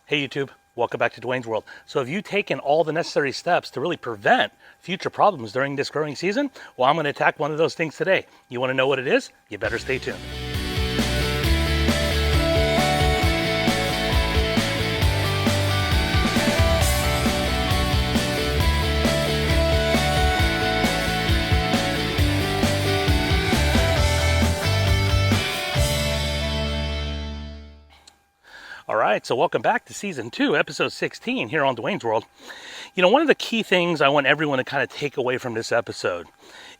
Hey YouTube, welcome back to Dwayne's World. So have you taken all the necessary steps to really prevent future problems during this growing season? Well, I'm going to attack one of those things today. You want to know what it is? You better stay tuned. All right, so welcome back to Season 2, Episode 16 here on Dwayne's World. You know, one of the key things I want everyone to kind of take away from this episode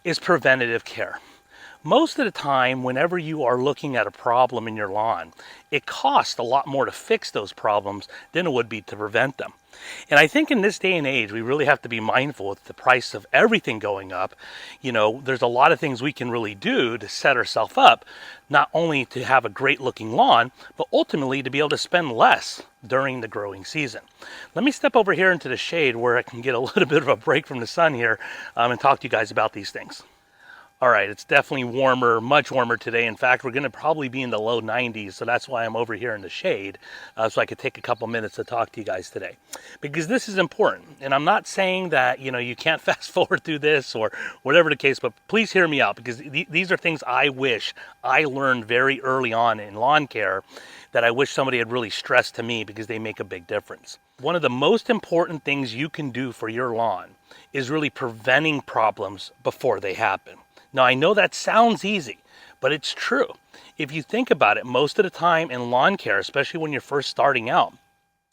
is preventative care. Most of the time, whenever you are looking at a problem in your lawn, it costs a lot more to fix those problems than it would be to prevent them. And I think in this day and age, we really have to be mindful with the price of everything going up. You know, there's a lot of things we can really do to set ourselves up, not only to have a great looking lawn, but ultimately to be able to spend less during the growing season. Let me step over here into the shade where I can get a little bit of a break from the sun here and talk to you guys about these things. All right, it's definitely warmer, much warmer today. In fact, we're going to probably be in the low 90s, so that's why I'm over here in the shade, so I could take a couple minutes to talk to you guys today. Because this is important, and I'm not saying that, you know, you can't fast forward through this or whatever the case, but please hear me out, because these are things I wish I learned very early on in lawn care that I wish somebody had really stressed to me, because they make a big difference. One of the most important things you can do for your lawn is really preventing problems before they happen. Now, I know that sounds easy, but it's true. If you think about it, most of the time in lawn care, especially when you're first starting out,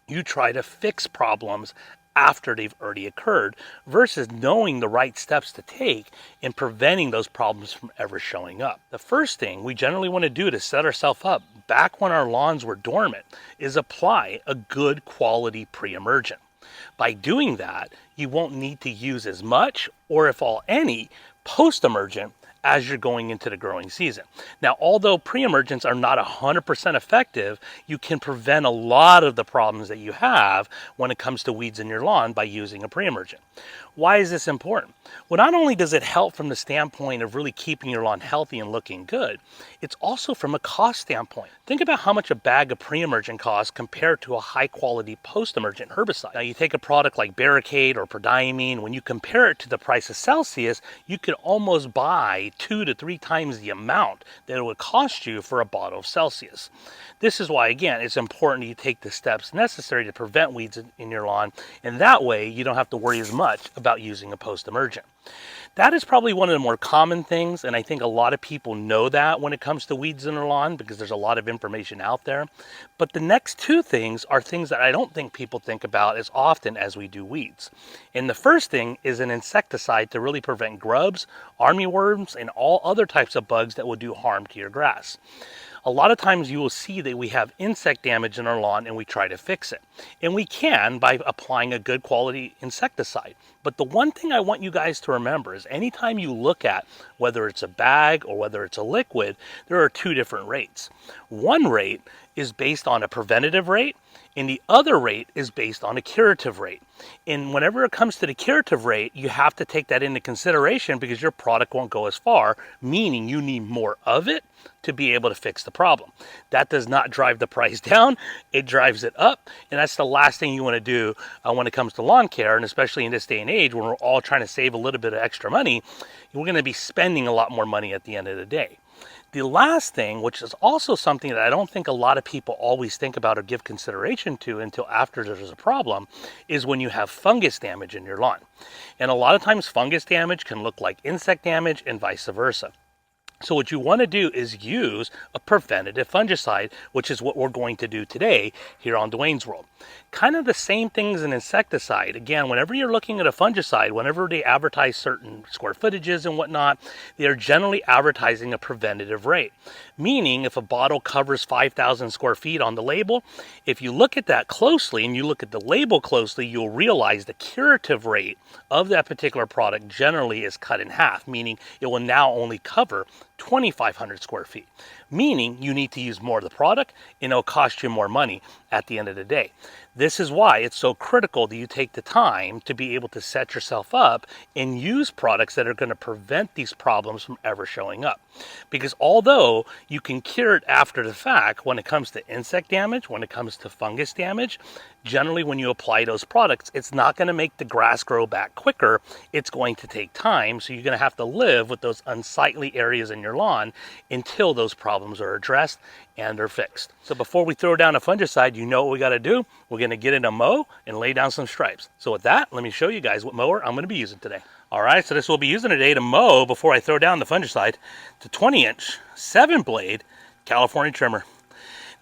you try to fix problems after they've already occurred versus knowing the right steps to take in preventing those problems from ever showing up. The first thing we generally want to do to set ourselves up back when our lawns were dormant is apply a good quality pre-emergent. By doing that, you won't need to use as much, or if all any, post-emergent as you're going into the growing season. Now, although pre-emergents are not 100% effective, you can prevent a lot of the problems that you have when it comes to weeds in your lawn by using a pre-emergent. Why is this important? Well, not only does it help from the standpoint of really keeping your lawn healthy and looking good, it's also from a cost standpoint. Think about how much a bag of pre-emergent costs compared to a high-quality post-emergent herbicide. Now, you take a product like Barricade or Prodiamine, when you compare it to the price of Celsius, you could almost buy 2 to 3 times the amount that it would cost you for a bottle of Celsius. This is why, again, it's important you take the steps necessary to prevent weeds in your lawn, and that way you don't have to worry as much about using a post-emergent. That is probably one of the more common things, and I think a lot of people know that when it comes to weeds in their lawn because there's a lot of information out there. But the next two things are things that I don't think people think about as often as we do weeds. And the first thing is an insecticide to really prevent grubs, armyworms, and all other types of bugs that will do harm to your grass. A lot of times you will see that we have insect damage in our lawn and we try to fix it. And we can by applying a good quality insecticide. But the one thing I want you guys to remember is anytime you look at whether it's a bag or whether it's a liquid, there are 2 different rates. One rate is based on a preventative rate, and the other rate is based on a curative rate. And whenever it comes to the curative rate, you have to take that into consideration because your product won't go as far, meaning you need more of it to be able to fix the problem. That does not drive the price down, it drives it up, and that's the last thing you want to do when it comes to lawn care, and especially in this day and age when we're all trying to save a little bit of extra money, we're going to be spending a lot more money at the end of the day. The last thing, which is also something that I don't think a lot of people always think about or give consideration to until after there's a problem, is when you have fungus damage in your lawn. And a lot of times fungus damage can look like insect damage and vice versa. So what you want to do is use a preventative fungicide, which is what we're going to do today here on Dwayne's World. Kind of the same thing as an insecticide. Again, whenever you're looking at a fungicide, whenever they advertise certain square footages and whatnot, they are generally advertising a preventative rate. Meaning if a bottle covers 5,000 square feet on the label, if you look at that closely and you look at the label closely, you'll realize the curative rate of that particular product generally is cut in half, meaning it will now only cover 2,500 square feet, meaning you need to use more of the product and it'll cost you more money at the end of the day. This is why it's so critical that you take the time to be able to set yourself up and use products that are going to prevent these problems from ever showing up. Because although you can cure it after the fact, when it comes to insect damage, when it comes to fungus damage, generally when you apply those products, it's not going to make the grass grow back quicker. It's going to take time. So you're going to have to live with those unsightly areas in your lawn until those problems are addressed and are fixed. So before we throw down a fungicide, you know what we got to do. We're going to get in a mow and lay down some stripes. So with that, let me show you guys what mower I'm going to be using today. All right, so this will be using today to mow before I throw down the fungicide, the 20-inch 7-blade California trimmer.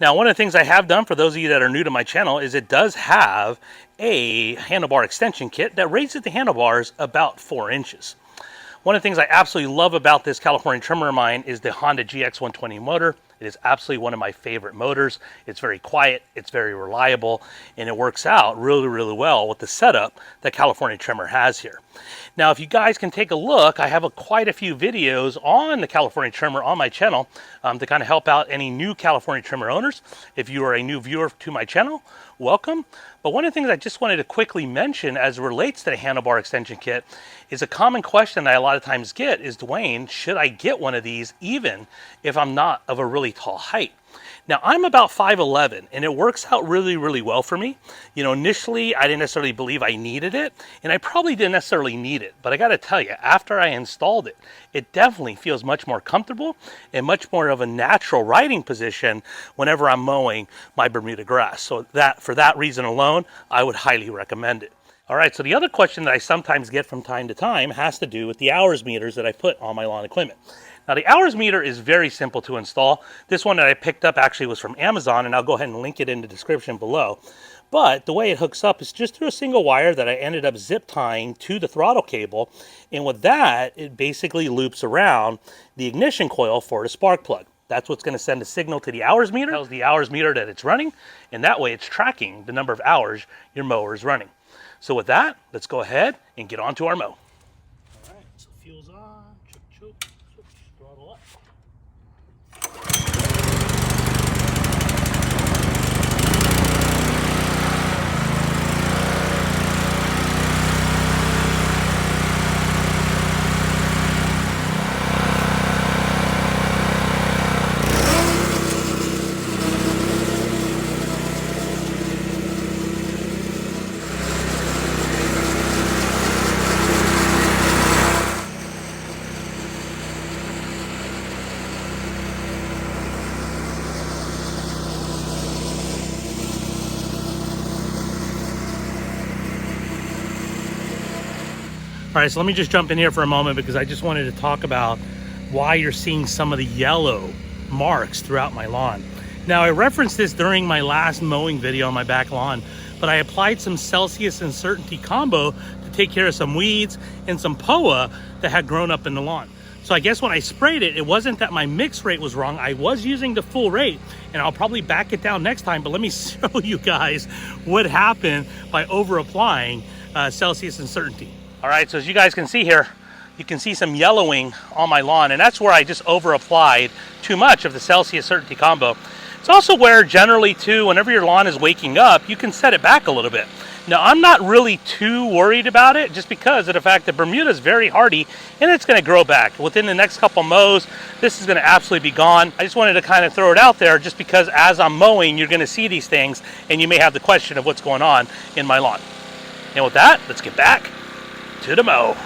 Now, one of the things I have done for those of you that are new to my channel is it does have a handlebar extension kit that raises the handlebars about 4 inches. One of the things I absolutely love about this California trimmer of mine is the Honda GX120 motor. It is absolutely one of my favorite motors. It's very quiet, it's very reliable, and it works out really, really well with the setup that California trimmer has here. Now, if you guys can take a look, I have quite a few videos on the California trimmer on my channel to kind of help out any new California trimmer owners. If you are a new viewer to my channel, welcome. But one of the things I just wanted to quickly mention as it relates to the handlebar extension kit is a common question that I a lot of times get is, Dwayne, should I get one of these even if I'm not of a really tall height? Now, I'm about 5'11", and it works out really, really well for me. You know, initially, I didn't necessarily believe I needed it, and I probably didn't necessarily need it. But I got to tell you, after I installed it, it definitely feels much more comfortable and much more of a natural riding position whenever I'm mowing my Bermuda grass. So for that reason alone, I would highly recommend it. All right, so the other question that I sometimes get from time to time has to do with the hours meters that I put on my lawn equipment. Now, the hours meter is very simple to install. This one that I picked up actually was from Amazon, and I'll go ahead and link it in the description below. But the way it hooks up is just through a single wire that I ended up zip tying to the throttle cable. And with that, it basically loops around the ignition coil for the spark plug. That's what's going to send a signal to the hours meter. It tells the hours meter that it's running, and that way it's tracking the number of hours your mower is running. So with that, let's go ahead and get on to our mow. All right, so fuel's on, choke, switch, throttle up. All right, so let me just jump in here for a moment because I just wanted to talk about why you're seeing some of the yellow marks throughout my lawn. Now, I referenced this during my last mowing video on my back lawn, but I applied some Celsius and Certainty combo to take care of some weeds and some POA that had grown up in the lawn. So I guess when I sprayed it, it wasn't that my mix rate was wrong. I was using the full rate, and I'll probably back it down next time, but let me show you guys what happened by over applying Celsius and Certainty. All right, so as you guys can see here, you can see some yellowing on my lawn, and that's where I just over applied too much of the Celsius Certainty combo. It's also where generally too, whenever your lawn is waking up, you can set it back a little bit. Now, I'm not really too worried about it just because of the fact that Bermuda is very hardy and it's gonna grow back. Within the next couple mows, this is gonna absolutely be gone. I just wanted to kind of throw it out there just because as I'm mowing, you're gonna see these things and you may have the question of what's going on in my lawn. And with that, let's get back to the mow.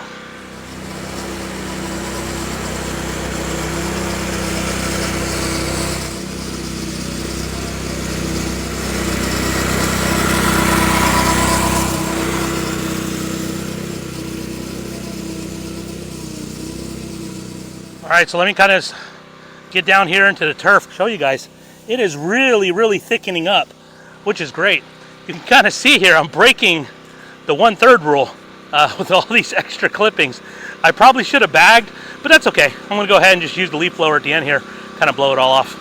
All right, so let me kind of get down here into the turf, show you guys. It is really, really thickening up, which is great. You can kind of see here, I'm breaking the 1/3 rule with all these extra clippings. I probably should have bagged, but that's okay. I'm gonna go ahead and just use the leaf blower at the end here, kind of blow it all off.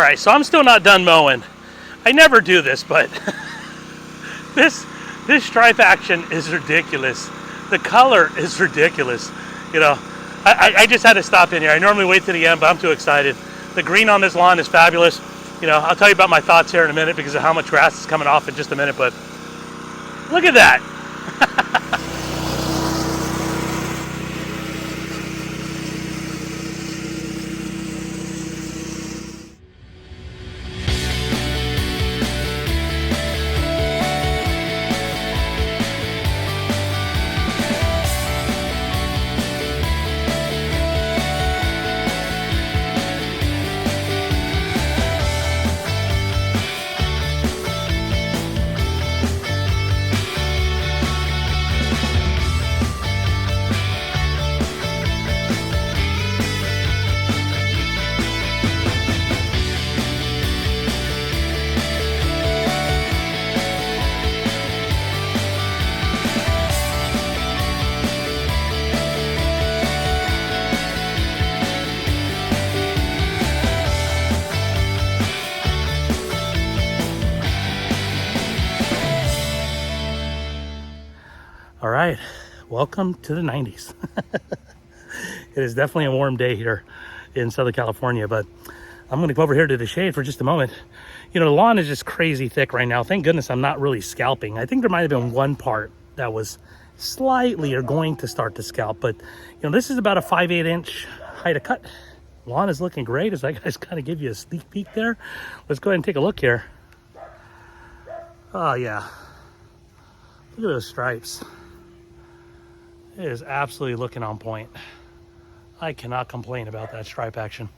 All right, so I'm still not done mowing. I never do this, but this stripe action is ridiculous. The color is ridiculous. You know, I just had to stop in here. I normally wait to the end, but I'm too excited. The green on this lawn is fabulous. You know, I'll tell you about my thoughts here in a minute because of how much grass is coming off in just a minute, but look at that. All right, welcome to the 90s. It is definitely a warm day here in Southern California, but I'm gonna go over here to the shade for just a moment. You know, the lawn is just crazy thick right now. Thank goodness I'm not really scalping. I think there might have been one part that was slightly or going to start to scalp, but you know, this is about a 5/8 inch height of cut. Lawn is looking great. As I guys kind of give you a sneak peek there. Let's go ahead and take a look here. Oh yeah, look at those stripes. It is absolutely looking on point. I cannot complain about that stripe action.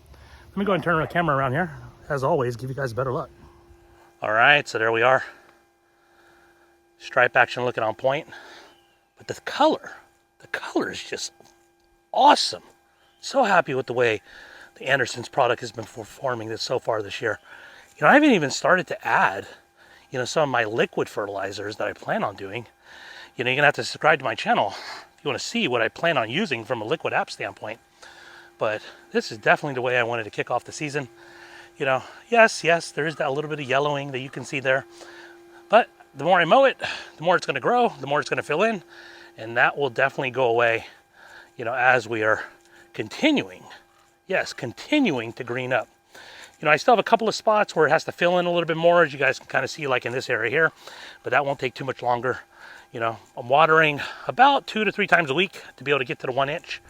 Let me go ahead and turn the camera around here. As always, give you guys a better look. All right, so there we are. Stripe action looking on point. But the color is just awesome. So happy with the way the Anderson's product has been performing this so far this year. You know, I haven't even started to add, you know, some of my liquid fertilizers that I plan on doing. You know, you're gonna have to subscribe to my channel if you want to see what I plan on using from a liquid app standpoint. But this is definitely the way I wanted to kick off the season. You know, yes, there is that little bit of yellowing that you can see there. But the more I mow it, the more it's going to grow, the more it's going to fill in. And that will definitely go away, you know, as we are continuing to green up. You know, I still have a couple of spots where it has to fill in a little bit more, as you guys can kind of see, like in this area here. But that won't take too much longer. You know, I'm watering about 2 to 3 times a week to be able to get to the 1 inch.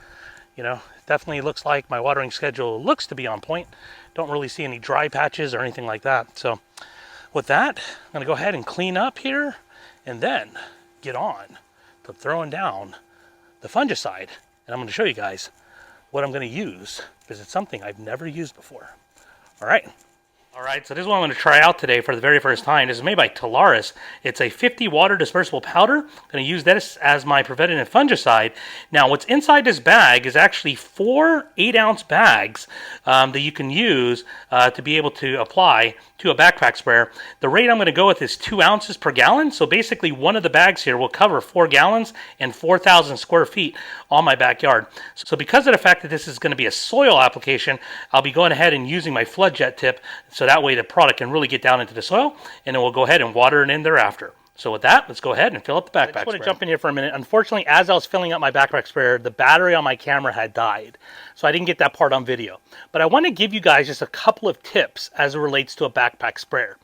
You know, it definitely looks like my watering schedule looks to be on point. Don't really see any dry patches or anything like that. So with that, I'm gonna go ahead and clean up here and then get on to throwing down the fungicide. And I'm gonna show you guys what I'm gonna use because it's something I've never used before. All right. All right, so this is what I'm going to try out today for the very first time. This is made by Talaris. It's a 50 water dispersible powder. I'm going to use this as my preventative fungicide. Now, what's inside this bag is actually 4 8-ounce bags that you can use to be able to apply to a backpack sprayer. The rate I'm going to go with is 2 ounces per gallon. So basically, one of the bags here will cover 4 gallons and 4,000 square feet on my backyard. So because of the fact that this is going to be a soil application, I'll be going ahead and using my floodjet tip. So that way the product can really get down into the soil, and then we'll go ahead and water it in thereafter. So with that, let's go ahead and fill up the backpack sprayer. I just want to jump in here for a minute. Unfortunately, as I was filling up my backpack sprayer, the battery on my camera had died. So I didn't get that part on video. But I want to give you guys just a couple of tips as it relates to a backpack sprayer.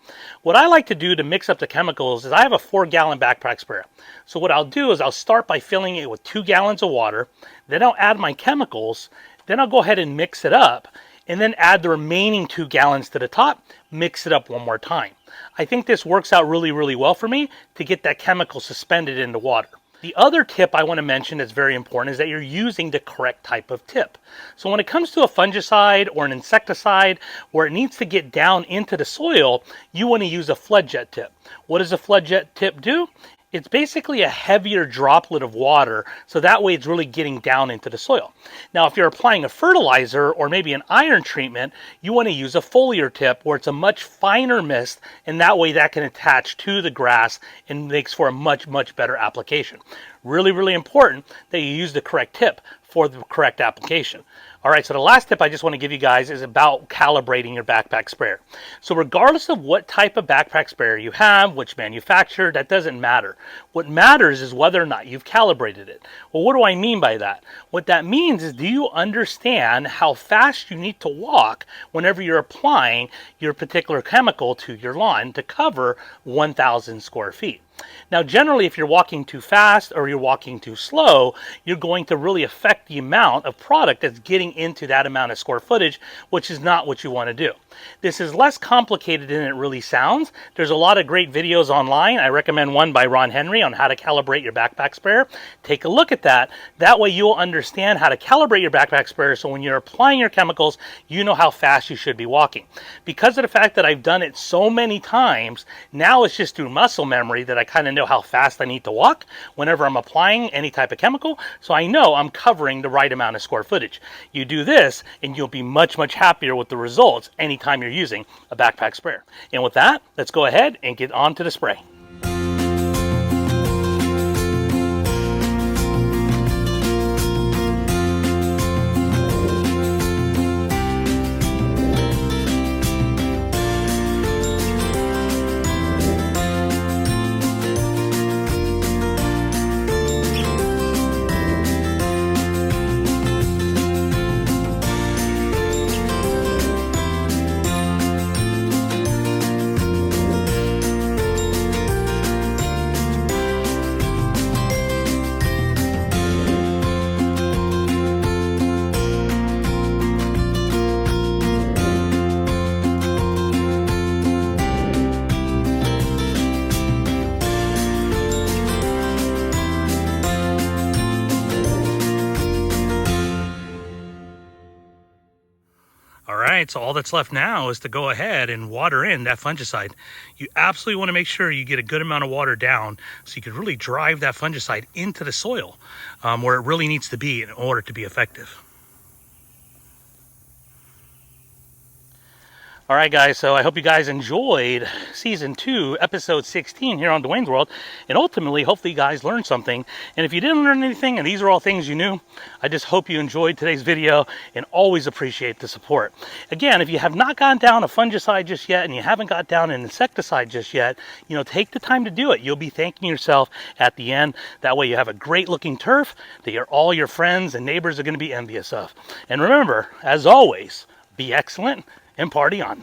What I like to do to mix up the chemicals is I have a 4-gallon backpack sprayer. So what I'll do is I'll start by filling it with 2 gallons of water. Then I'll add my chemicals. Then I'll go ahead and mix it up. And then add the remaining 2 gallons to the top, mix it up one more time. I think this works out really, really well for me to get that chemical suspended in the water. The other tip I want to mention that's very important is that you're using the correct type of tip. So when it comes to a fungicide or an insecticide where it needs to get down into the soil, you want to use a floodjet tip. What does a floodjet tip do? It's basically a heavier droplet of water, so that way it's really getting down into the soil. Now, if you're applying a fertilizer or maybe an iron treatment, you want to use a foliar tip where it's a much finer mist, and that way that can attach to the grass and makes for a much, much better application. Really, really important that you use the correct tip. for the correct application. All right, so the last tip I just want to give you guys is about calibrating your backpack sprayer. So regardless of what type of backpack sprayer you have, which manufacturer, that doesn't matter. What matters is whether or not you've calibrated it. Well, what do I mean by that? What that means is, do you understand how fast you need to walk whenever you're applying your particular chemical to your lawn to cover 1,000 square feet? Now, generally, if you're walking too fast or you're walking too slow, you're going to really affect the amount of product that's getting into that amount of square footage, which is not what you want to do. This is less complicated than it really sounds. There's a lot of great videos online. I recommend one by Ron Henry on how to calibrate your backpack sprayer. Take a look at that. That way you'll understand how to calibrate your backpack sprayer, so when you're applying your chemicals, you know how fast you should be walking. Because of the fact that I've done it so many times, now it's just through muscle memory that I kind of know how fast I need to walk whenever I'm applying any type of chemical, so I know I'm covering the right amount of square footage. You do this and you'll be much happier with the results anytime you're using a backpack sprayer. And with that, let's go ahead and get on to the spray. Alright, so all that's left now is to go ahead and water in that fungicide. You absolutely want to make sure you get a good amount of water down so you can really drive that fungicide into the soil where it really needs to be in order to be effective. All right, guys, so I hope you guys enjoyed Season 2, Episode 16 here on Dwayne's World, and ultimately, hopefully you guys learned something. And if you didn't learn anything, and these are all things you knew, I just hope you enjoyed today's video and always appreciate the support. Again, if you have not gone down a fungicide just yet and you haven't got down an insecticide just yet, you know, take the time to do it. You'll be thanking yourself at the end. That way you have a great looking turf that all your friends and neighbors are going to be envious of. And remember, as always, be excellent and party on.